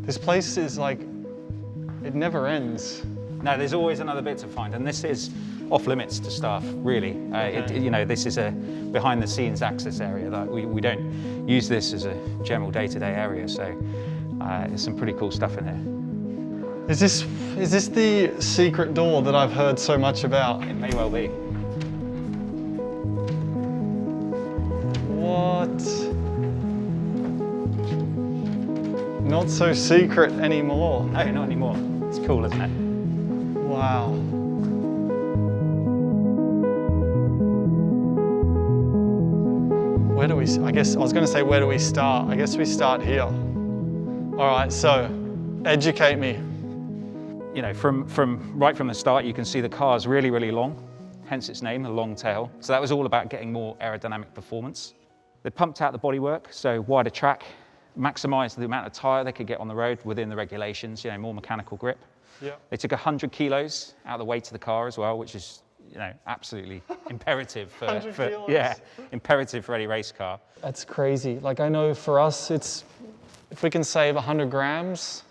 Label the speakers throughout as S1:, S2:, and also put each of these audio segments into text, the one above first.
S1: This place is like, it never ends.
S2: No, there's always another bit to find, and this is off limits to staff, really. This is a behind-the-scenes access area. That we don't use this as a general day-to-day area, so there's some pretty cool stuff in here.
S1: Is this the secret door that I've heard so much about?
S2: It may well be.
S1: What? Not so secret anymore.
S2: No, not anymore. It's cool, isn't it?
S1: Wow. Where do we, I guess, I was going to say, where do we start? I guess we start here. All right, so educate me.
S2: You know, right from the start, you can see the car's really, really long, hence its name, the Longtail. So that was all about getting more aerodynamic performance. They pumped out the bodywork, so wider track, maximised the amount of tyre they could get on the road within the regulations, you know, more mechanical grip.
S1: Yeah.
S2: They took 100 kilos out of the weight of the car as well, which is, you know, absolutely imperative for
S1: 100 kilos.
S2: Yeah, imperative for any race car.
S1: That's crazy. Like, I know for us, it's, if we can save 100 grams,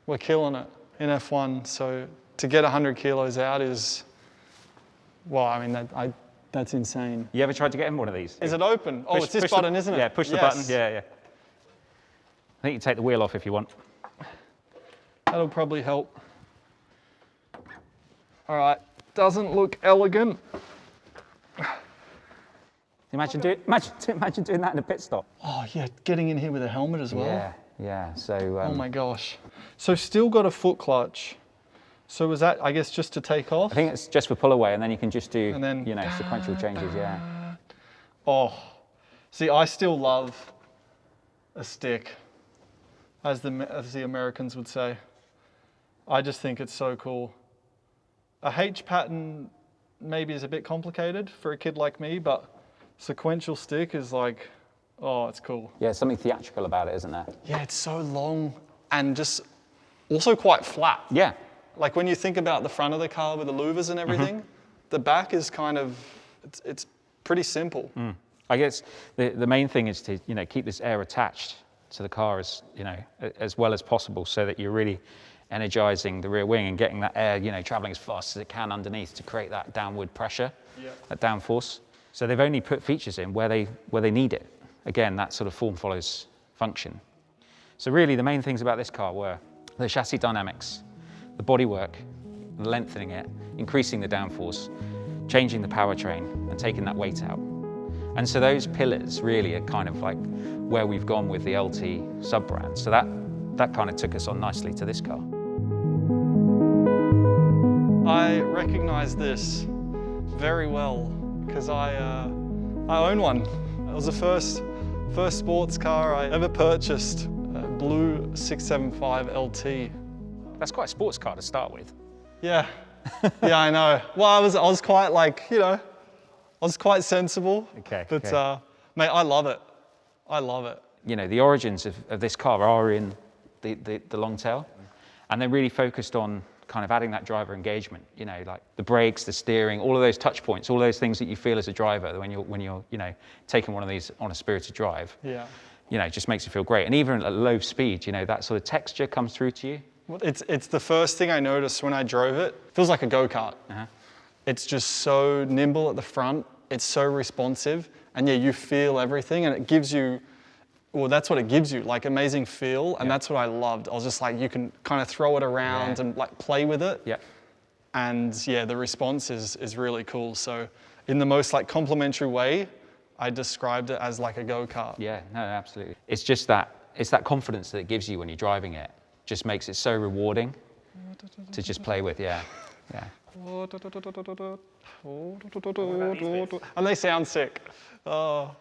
S1: we're killing it in F1. So to get 100 kilos out is, well, I mean, that's insane.
S2: You ever tried to get in one of these?
S1: Is it open? Oh, it's this button, isn't it?
S2: Yeah, push the button. Yeah, yeah. I think you take the wheel off if you want.
S1: That'll probably help. All right, doesn't look elegant.
S2: Imagine doing that in a pit stop.
S1: Oh yeah, getting in here with a helmet as well.
S2: Yeah, yeah. So.
S1: Oh my gosh. So still got a foot clutch. So was that, I guess, just to take off?
S2: I think it's just for pull away, and then you can just do,
S1: and then,
S2: you know, sequential changes. Yeah.
S1: Oh, see, I still love a stick, as the Americans would say. I just think it's so cool. A H pattern maybe is a bit complicated for a kid like me, but sequential stick is like, oh, it's cool.
S2: Yeah, something theatrical about it, isn't there?
S1: Yeah, it's so long and just also quite flat.
S2: Yeah.
S1: Like when you think about the front of the car with the louvers and everything, the back is kind of, it's pretty simple.
S2: I guess the main thing is to, you know, keep this air attached to the car as, you know, as well as possible, so that you're really energizing the rear wing and getting that air, you know, traveling as fast as it can underneath to create that downward pressure, that downforce. So they've only put features in where they need it. Again, that sort of form follows function. So really the main things about this car were the chassis dynamics, the bodywork, lengthening it, increasing the downforce, changing the powertrain and taking that weight out. And so those pillars really are kind of like where we've gone with the LT sub-brand. So that kind of took us on nicely to this car.
S1: I recognize this very well because I own one. It was the first sports car I ever purchased, a blue 675 LT.
S2: That's quite a sports car to start with.
S1: Yeah, yeah, I know. Well, I was quite like, you know, I was quite sensible.
S2: Okay.
S1: But
S2: okay.
S1: Mate, I love it. I love it.
S2: You know, the origins of this car are in the Longtail, and they're really focused on kind of adding that driver engagement, you know, like the brakes, the steering, all of those touch points, all those things that you feel as a driver when you're you know, taking one of these on a spirited drive.
S1: Yeah.
S2: You know, it just makes you feel great. And even at low speed, you know, that sort of texture comes through to you.
S1: Well, it's the first thing I noticed when I drove it. It feels like a go-kart. It's just so nimble at the front. It's so responsive. And yeah, you feel everything, and it gives you, well, that's what it gives you, like amazing feel. And that's what I loved. I was just like, you can kind of throw it around and like play with it.
S2: Yeah.
S1: And yeah, the response is really cool. So in the most like complimentary way, I described it as like a go-kart.
S2: Yeah, no, absolutely. It's just that, it's that confidence that it gives you when you're driving it. Just makes it so rewarding to just play with, yeah. Yeah.
S1: And they sound sick. Oh.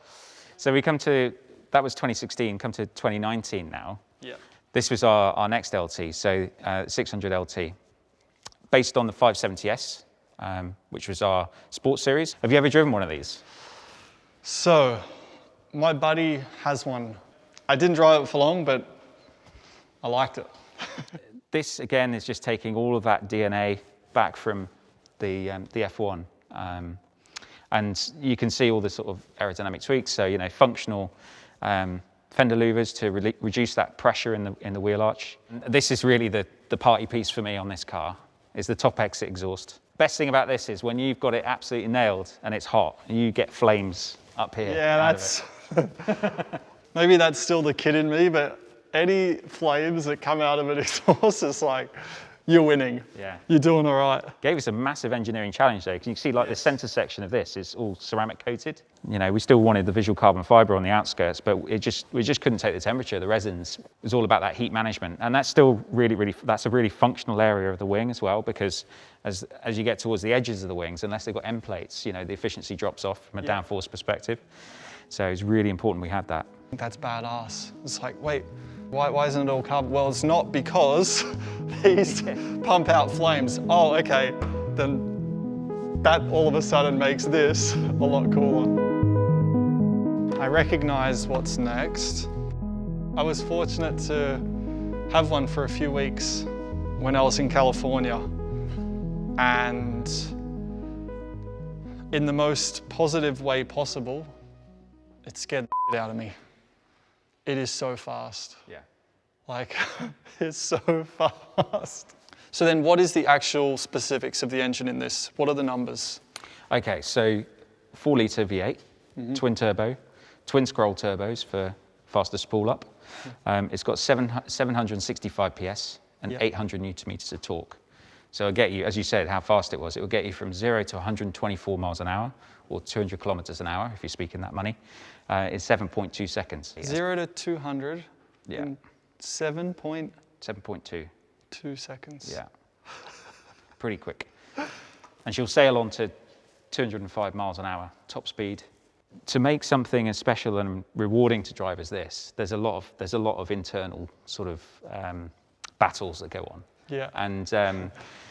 S2: So we come to, that was 2016, come to 2019 now.
S1: Yeah.
S2: This was our next LT, so 600 LT, based on the 570S, which was our sports series. Have you ever driven one of these?
S1: So, my buddy has one. I didn't drive it for long, but I liked it.
S2: This, again, is just taking all of that DNA back from the F1. And you can see all the sort of aerodynamic tweaks. So, you know, functional fender louvers to reduce that pressure in the wheel arch. This is really the party piece for me on this car, is the top exit exhaust. Best thing about this is when you've got it absolutely nailed and it's hot, you get flames up here.
S1: Yeah, that's maybe that's still the kid in me, but any flames that come out of an exhaust is like, you're winning.
S2: Yeah.
S1: You're doing all right.
S2: Gave us a massive engineering challenge though, because you can see like the center section of this is all ceramic coated. You know, we still wanted the visual carbon fiber on the outskirts, but we just couldn't take the temperature. The resins, it was all about that heat management. And that's still that's a really functional area of the wing as well, because as you get towards the edges of the wings, unless they've got end plates, you know, the efficiency drops off from a downforce perspective. So it's really important we had that.
S1: That's badass. It's like, wait, why isn't it all carbon? Well, it's not because these pump out flames. Oh, okay, then that all of a sudden makes this a lot cooler. I recognize what's next. I was fortunate to have one for a few weeks when I was in California. And in the most positive way possible, it scared the shit out of me. It is so fast.
S2: Yeah.
S1: Like, it's so fast. So then what is the actual specifics of the engine in this? What are the numbers?
S2: Okay, so 4-litre V8, twin turbo, twin scroll turbos for faster spool up. It's got 765 PS and 800 Newton meters of torque. So it'll get you, as you said, how fast it was. It will get you from 0 to 124 miles an hour, or 200 kilometers an hour, if you're speaking that money, in 7.2 seconds.
S1: 0 to 200
S2: Yeah.
S1: in 7.2
S2: 7.2.
S1: seconds.
S2: Yeah. Pretty quick. And she'll sail on to 205 miles an hour, top speed. To make something as special and rewarding to drive as this, there's a lot of internal sort of battles that go on.
S1: Yeah.
S2: And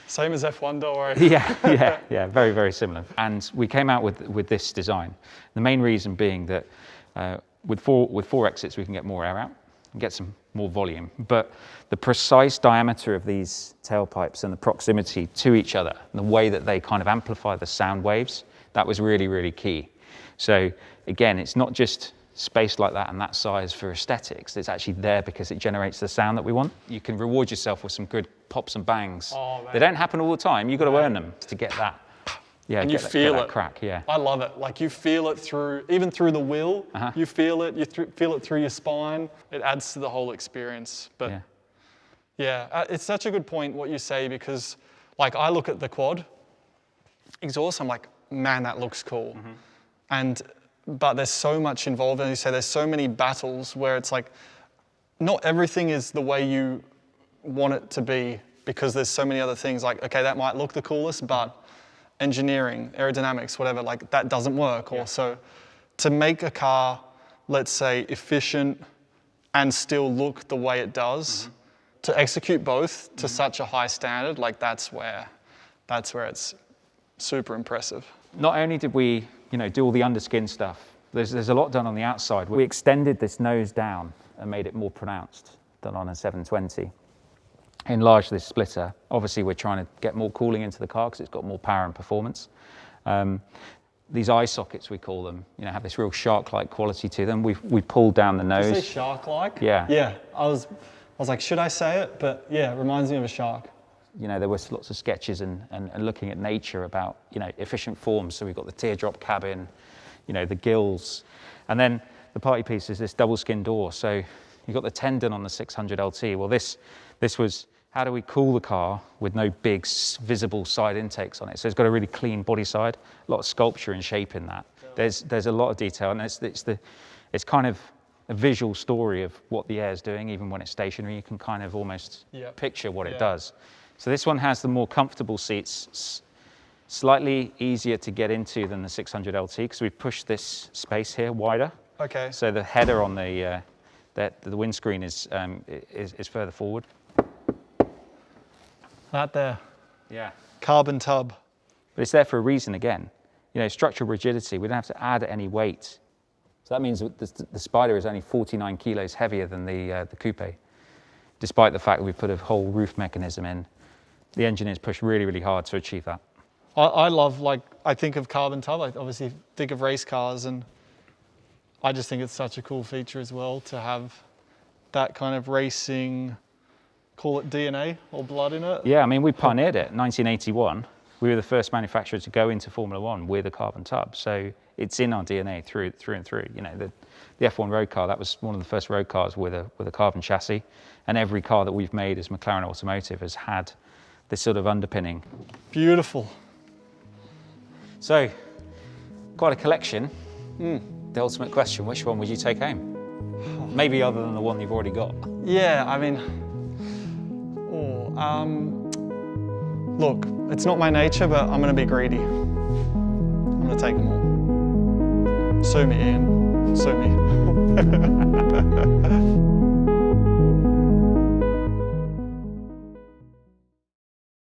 S1: same as F1, don't worry.
S2: yeah, very, very similar. And we came out with this design. The main reason being that with four exits, we can get more air out and get some more volume. But the precise diameter of these tailpipes and the proximity to each other, and the way that they kind of amplify the sound waves, that was really, really key. So again, it's not just space like that and that size for aesthetics. It's actually there because it generates the sound that we want. You can reward yourself with some good pops and bangs.
S1: Oh, man.
S2: They don't happen all the time. You've got to earn them to get that. Yeah,
S1: And
S2: get
S1: you feel
S2: that
S1: it.
S2: crack. Yeah.
S1: I love it. Like you feel it even through the wheel. You feel it. You feel it through your spine. It adds to the whole experience. But yeah, it's such a good point what you say, because like I look at the quad exhaust, I'm like, man, that looks cool. But there's so much involved, and you say there's so many battles where it's like, not everything is the way you want it to be, because there's so many other things like, okay, that might look the coolest, but engineering, aerodynamics, whatever, like that doesn't work. Or so to make a car, let's say, efficient and still look the way it does, to execute both to such a high standard, like that's where it's super impressive.
S2: Not only did we, do all the underskin stuff, there's a lot done on the outside. We extended this nose down and made it more pronounced than on a 720. Enlarged this splitter. Obviously, we're trying to get more cooling into the car because it's got more power and performance. These eye sockets, we call them, have this real shark-like quality to them. We pulled down the nose.
S1: Did you say shark-like?
S2: Yeah.
S1: Yeah, I was like, should I say it? But yeah, it reminds me of a shark.
S2: There was lots of sketches and looking at nature about, efficient forms. So we've got the teardrop cabin, the gills. And then the party piece is this double skin door. So you've got the tendon on the 600 LT. Well, this was, how do we cool the car with no big visible side intakes on it? So it's got a really clean body side, a lot of sculpture and shape in that. There's a lot of detail, and it's kind of a visual story of what the air is doing. Even when it's stationary, you can kind of almost picture what it does. So this one has the more comfortable seats, slightly easier to get into than the 600 LT because we've pushed this space here wider.
S1: Okay.
S2: So the header on the windscreen is further forward.
S1: That there.
S2: Yeah.
S1: Carbon tub.
S2: But it's there for a reason again. Structural rigidity, we don't have to add any weight. So that means that the Spider is only 49 kilos heavier than the coupe, despite the fact that we've put a whole roof mechanism in. The engineers pushed really, really hard to achieve that.
S1: I love, I think of carbon tub, I obviously think of race cars, and I just think it's such a cool feature as well to have that kind of racing, call it DNA or blood in it.
S2: Yeah, I mean, we pioneered it. 1981, we were the first manufacturer to go into Formula One with a carbon tub. So it's in our DNA through and through. You know, the F1 road car, that was one of the first road cars with a carbon chassis. And every car that we've made as McLaren Automotive has had this sort of underpinning.
S1: Beautiful.
S2: So, quite a collection. The ultimate question, which one would you take home? Maybe other than the one you've already got.
S1: Yeah, I mean, look, it's not my nature, but I'm going to be greedy. I'm going to take them all. Sue me, Ian. Sue me.